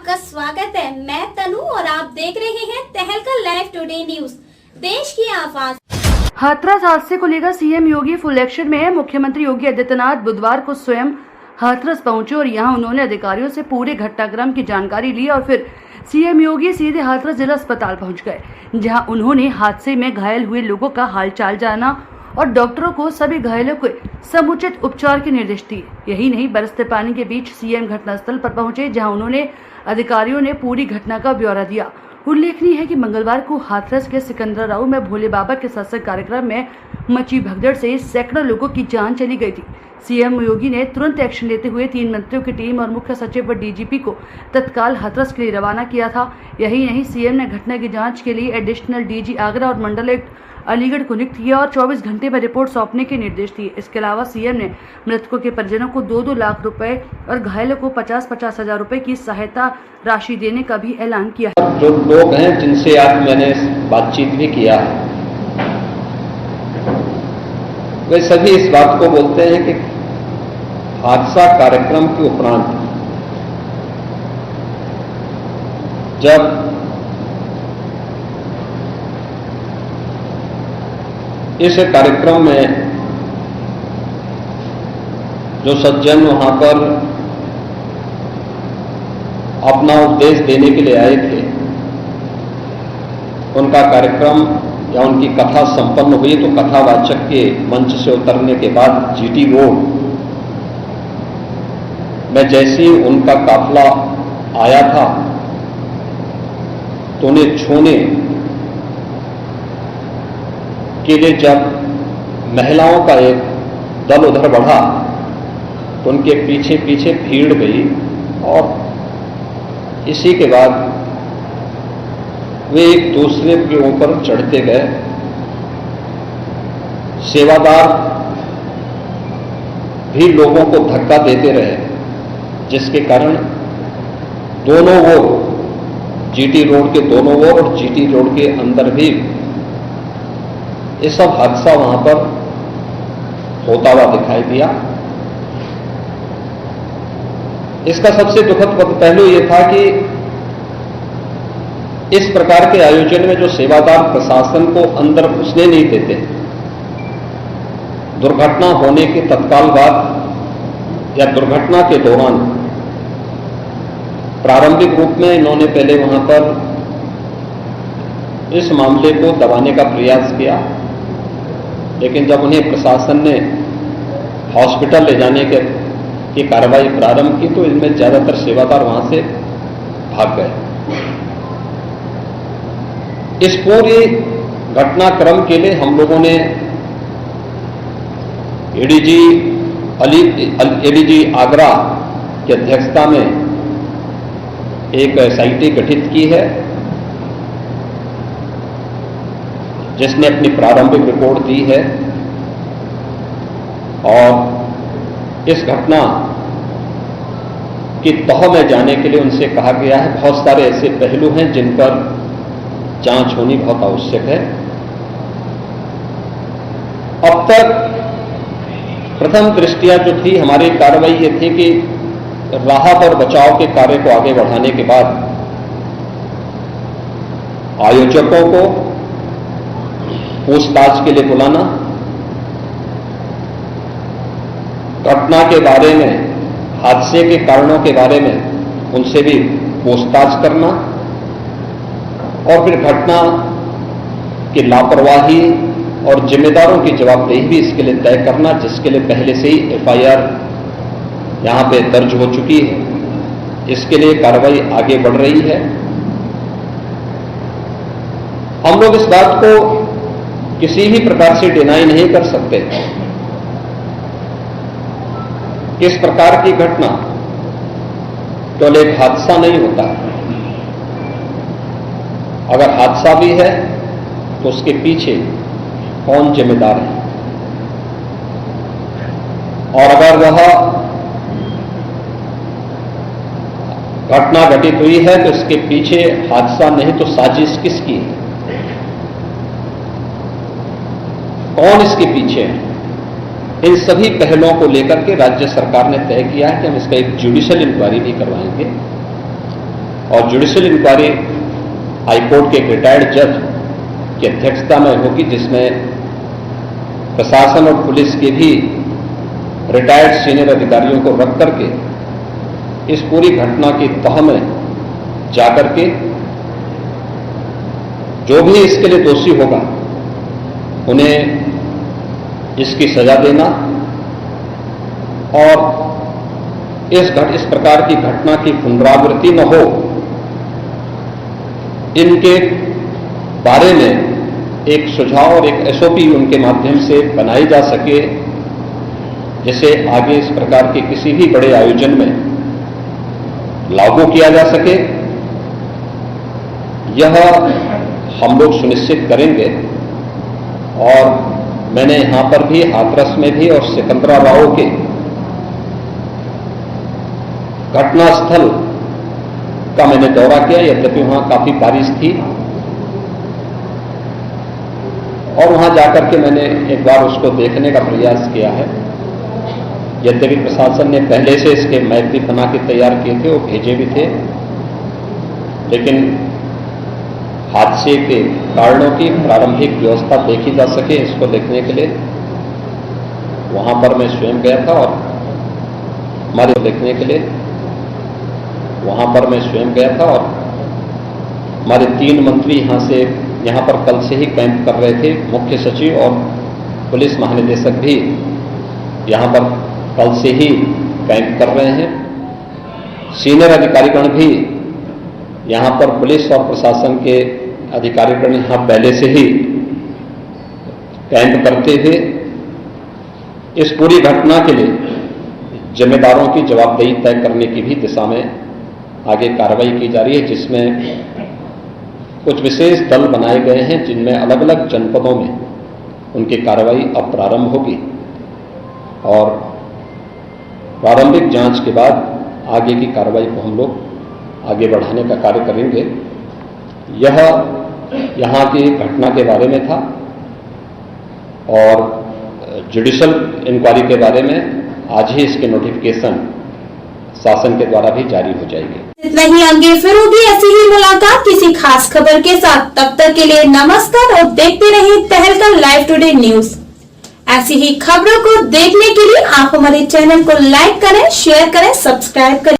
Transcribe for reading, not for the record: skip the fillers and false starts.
आपका स्वागत है। मैं तनु और आप देख रहे हैं तहलका लाइव टुडे न्यूज, देश की आवाज। हाथरस हादसे को लेकर सीएम योगी फुल एक्शन में है। मुख्यमंत्री योगी आदित्यनाथ बुधवार को स्वयं हाथरस पहुंचे और यहां उन्होंने अधिकारियों से पूरे घटनाक्रम की जानकारी ली और फिर सीएम योगी सीधे हाथरस जिला अस्पताल पहुंच गए, जहां उन्होंने हादसे में घायल हुए लोगों का हालचाल जाना और डॉक्टरों को सभी घायलों को समुचित उपचार के निर्देश दिए। यही नहीं, बरसते पानी के बीच सीएम घटनास्थल पर पहुंचे, जहां उन्होंने अधिकारियों ने पूरी घटना का ब्यौरा दिया। उल्लेखनीय है कि मंगलवार को हाथरस के सिकंदराबाद में भोले बाबा के सत्संग कार्यक्रम में मची भगदड़ से सैकड़ों लोगों की जान चली गई थी। सीएम योगी ने तुरंत एक्शन लेते हुए 3 मंत्रियों की टीम और मुख्य सचिव व डीजीपी को तत्काल हाथरस के लिए रवाना किया था। यही नहीं, सीएम ने घटना की जांच के लिए एडिशनल डीजी आगरा और मंडलायुक्त अलीगढ़ को नियुक्त किया और 24 घंटे में रिपोर्ट सौंपने के निर्देश दिए। इसके अलावा सीएम ने मृतकों के परिजनों को 2-2 लाख रुपए और घायलों को 50-50 हजार रुपए की सहायता राशि देने का भी ऐलान किया है। जो लोग हैं जिनसे आज मैंने बातचीत भी किया, वे सभी इस बात को बोलते हैं कि हादसा कार्यक्रम के उपरांत जब इस कार्यक्रम में जो सज्जन वहां पर अपना उपदेश देने के लिए आए थे, उनका कार्यक्रम या उनकी कथा संपन्न हुई तो कथावाचक के मंच से उतरने के बाद जीटी रोड में जैसे ही उनका काफिला आया था तो उन्हें छूने के लिए जब महिलाओं का एक दल उधर बढ़ा तो उनके पीछे पीछे भीड़ गई और इसी के बाद वे एक दूसरे के ऊपर चढ़ते गए। सेवादार भी लोगों को धक्का देते रहे, जिसके कारण दोनों ओर, जीटी रोड के दोनों ओर और जीटी रोड के अंदर भी ये सब हादसा वहां पर होता हुआ दिखाई दिया। इसका सबसे दुखद पहलू यह था कि इस प्रकार के आयोजन में जो सेवादार प्रशासन को अंदर घुसने नहीं देते, दुर्घटना होने के तत्काल बाद या दुर्घटना के दौरान प्रारंभिक रूप में इन्होंने पहले वहां पर इस मामले को दबाने का प्रयास किया, लेकिन जब उन्हें प्रशासन ने हॉस्पिटल ले जाने की कार्रवाई प्रारंभ की तो इनमें ज्यादातर सेवादार वहां से भाग गए। इस पूरी घटनाक्रम के लिए हम लोगों ने एडीजी आगरा की अध्यक्षता में एक एसआईटी गठित की है, जिसने अपनी प्रारंभिक रिपोर्ट दी है और इस घटना की तह में जाने के लिए उनसे कहा गया है। बहुत सारे ऐसे पहलू हैं जिन पर जांच होनी बहुत आवश्यक है। अब तक प्रथम दृष्टिया जो थी हमारी कार्रवाई ये थी कि राहत और बचाव के कार्य को आगे बढ़ाने के बाद आयोजकों को पूछताछ के लिए बुलाना, घटना के बारे में, हादसे के कारणों के बारे में उनसे भी पूछताछ करना और फिर घटना की लापरवाही और जिम्मेदारों की जवाबदेही भी इसके लिए तय करना, जिसके लिए पहले से ही एफआईआर यहां पे दर्ज हो चुकी है। इसके लिए कार्रवाई आगे बढ़ रही है। हम लोग इस बात को किसी भी प्रकार से डिनाई नहीं कर सकते। इस प्रकार की घटना केवल एक हादसा नहीं होता। अगर हादसा भी है तो उसके पीछे कौन जिम्मेदार है, और अगर वह घटना घटित हुई है तो इसके पीछे हादसा नहीं तो साजिश किसकी है, कौन इसके पीछे है, इन सभी पहलुओं को लेकर के राज्य सरकार ने तय किया है कि हम इसका एक जुडिशियल इंक्वायरी भी करवाएंगे। और जुडिशियल इंक्वायरी हाईकोर्ट के एक रिटायर्ड जज की अध्यक्षता में होगी, जिसमें प्रशासन और पुलिस के भी रिटायर्ड सीनियर अधिकारियों को रख करके इस पूरी घटना की तह में जाकर के जो भी इसके लिए दोषी होगा उन्हें इसकी सजा देना और इस प्रकार की घटना की पुनरावृत्ति न हो, इनके बारे में एक सुझाव और एक एसओपी उनके माध्यम से बनाई जा सके, जिसे आगे इस प्रकार के किसी भी बड़े आयोजन में लागू किया जा सके। यह हम लोग सुनिश्चित करेंगे। और मैंने यहां पर भी हाथरस में भी और सिकंदराबाद के घटनास्थल का मैंने दौरा किया, यद्यपि वहां काफी बारिश थी, और वहां जाकर के मैंने एक बार उसको देखने का प्रयास किया है। यद्यपि प्रशासन ने पहले से इसके मैप भी बना के तैयार किए थे, वो भेजे भी थे, लेकिन हादसे के कारणों की प्रारंभिक व्यवस्था देखी जा सके, इसको देखने के लिए वहां पर मैं स्वयं गया था। और हमारे देखने के लिए वहां पर मैं स्वयं गया था, और हमारे 3 मंत्री यहां पर कल से ही कैंप कर रहे थे। मुख्य सचिव और पुलिस महानिदेशक भी यहां पर कल से ही कैंप कर रहे हैं। सीनियर अधिकारीगण भी यहां पर पुलिस और प्रशासन के अधिकारीगण यहां पहले से ही कैंप करते हुए इस पूरी घटना के लिए जिम्मेदारों की जवाबदेही तय करने की भी दिशा में आगे कार्रवाई की जा रही है, जिसमें कुछ विशेष दल बनाए गए हैं, जिनमें अलग अलग जनपदों में उनकी कार्रवाई अब प्रारंभ होगी और प्रारंभिक जांच के बाद आगे की कार्रवाई को हम लोग आगे बढ़ाने का कार्य करेंगे। यह यहाँ की घटना के बारे में था और जुडिशियल इंक्वायरी के बारे में आज ही इसके नोटिफिकेशन शासन के द्वारा भी जारी हो जाएगी। इतना ही, आगे फिर होगी ऐसी ही मुलाकात किसी खास खबर के साथ। तब तक के लिए नमस्कार और देखते रहिए तहलका लाइव टुडे न्यूज। ऐसी ही खबरों को देखने के लिए आप हमारे चैनल को लाइक करें, शेयर करें, सब्सक्राइब करें।